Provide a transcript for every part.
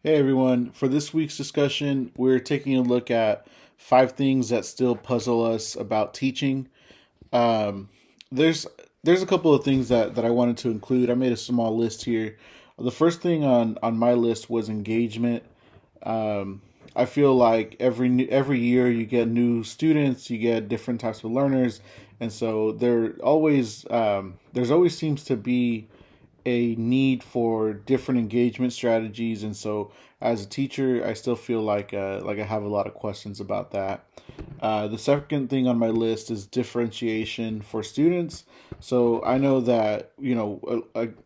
Hey everyone, for this week's discussion, we're taking a look at 5 things that still puzzle us about teaching. Um, there's there's a couple of things that I wanted to include. I made a small list here. The first thing on my list was engagement. Um, I feel like every year you get new students, you get different types of learners, and so there's always seems to be a need for different engagement strategies, and so as a teacher, I still feel like I have a lot of questions about that. The second thing on my list is differentiation for students. So I know that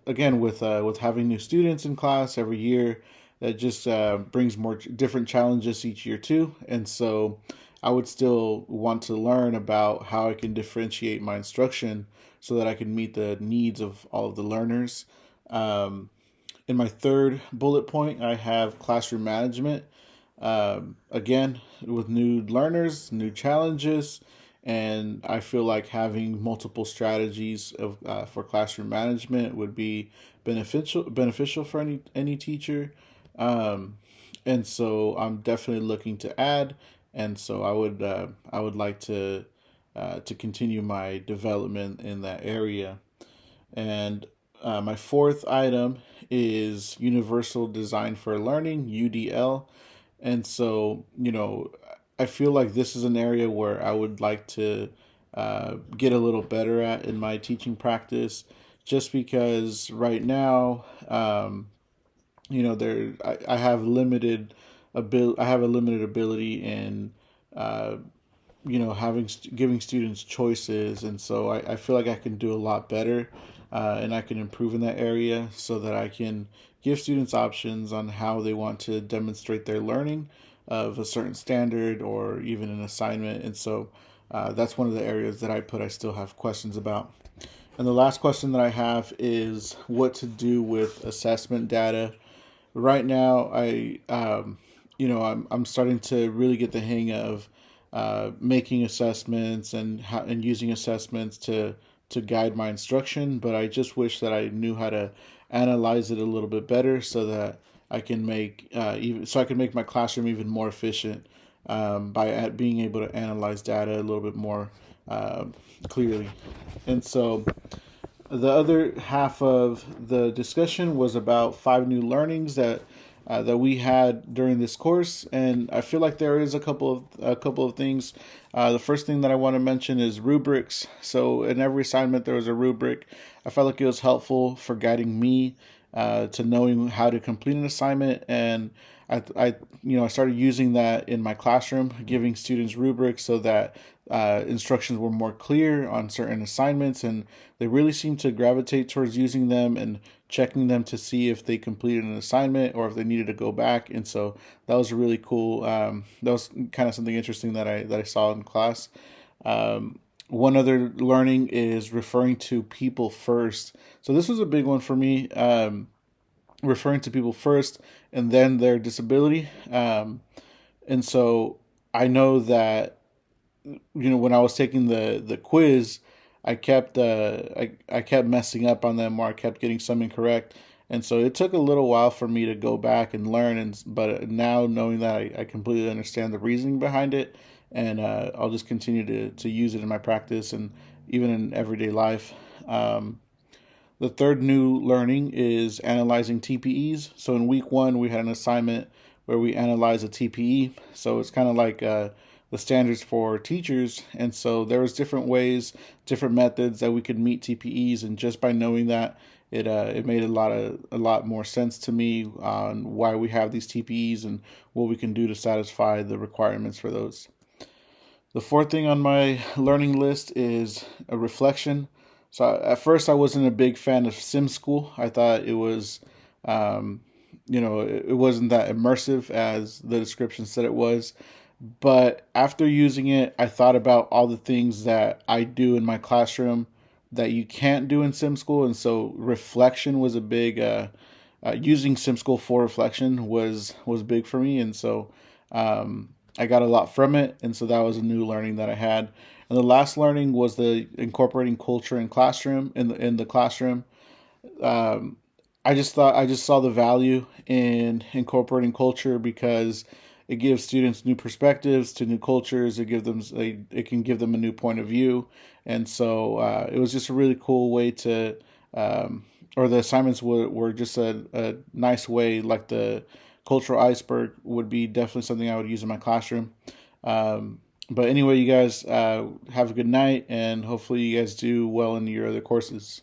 again with having new students in class every year, that just brings more different challenges each year too, and so I would still want to learn about how I can differentiate my instruction so that I can meet the needs of all of the learners. Um, in my third bullet point, I have classroom management. Again, with new learners, new challenges, and I feel like having multiple strategies for classroom management would be beneficial for any teacher. Um, and so I'm definitely looking to add, and so I would like to continue my development in that area. And my fourth item is Universal Design for Learning, UDL. And so, I feel like this is an area where I would like to get a little better at in my teaching practice, just because right now, I have I have a limited ability in uh, giving students choices, and so I feel like I can do a lot better, and I can improve in that area so that I can give students options on how they want to demonstrate their learning of a certain standard or even an assignment. And so that's one of the areas that I still have questions about. And the last question that I have is what to do with assessment data. Right now, I'm starting to really get the hang of making assessments and using assessments to guide my instruction. But I just wish that I knew how to analyze it a little bit better so that I can make my classroom even more efficient by being able to analyze data a little bit more uh, clearly. And so the other half of the discussion was about 5 new learnings that we had during this course, and I feel like there is a couple of things. The first thing that I want to mention is rubrics. So in every assignment there was a rubric. I felt like it was helpful for guiding me to knowing how to complete an assignment, and I started using that in my classroom, giving students rubrics so that instructions were more clear on certain assignments, and they really seemed to gravitate towards using them and checking them to see if they completed an assignment or if they needed to go back. And so that was really cool. That was kind of something interesting that I saw in class. One other learning is referring to people first. So this was a big one for me. Referring to people first and then their disability. And so I know that when I was taking the quiz, I kept messing up on them, or I kept getting some incorrect, and so it took a little while for me to go back and learn. And but now knowing that I completely understand the reasoning behind it, and I'll just continue to use it in my practice and even in everyday life. Um, the third new learning is analyzing TPEs. So in week one, we had an assignment where we analyze a TPE. So it's kind of like the standards for teachers, and so there was different ways, different methods that we could meet TPEs, and just by knowing that, it made a lot more sense to me on why we have these TPEs and what we can do to satisfy the requirements for those. The fourth thing on my learning list is a reflection. So at first, I wasn't a big fan of Sim School. I thought it was, um, it wasn't that immersive as the description said it was. But after using it, I thought about all the things that I do in my classroom that you can't do in Sim School, and so reflection was a big. Using Sim School for reflection was big for me, and so I got a lot from it, and so that was a new learning that I had. And the last learning was the incorporating culture in the classroom. Um, I just saw the value in incorporating culture because it gives students new perspectives to new cultures. It can give them a new point of view, and so it was just a really cool way to, or the assignments were just a nice way. Like the cultural iceberg would be definitely something I would use in my classroom. But anyway, you guys have a good night, and hopefully you guys do well in your other courses.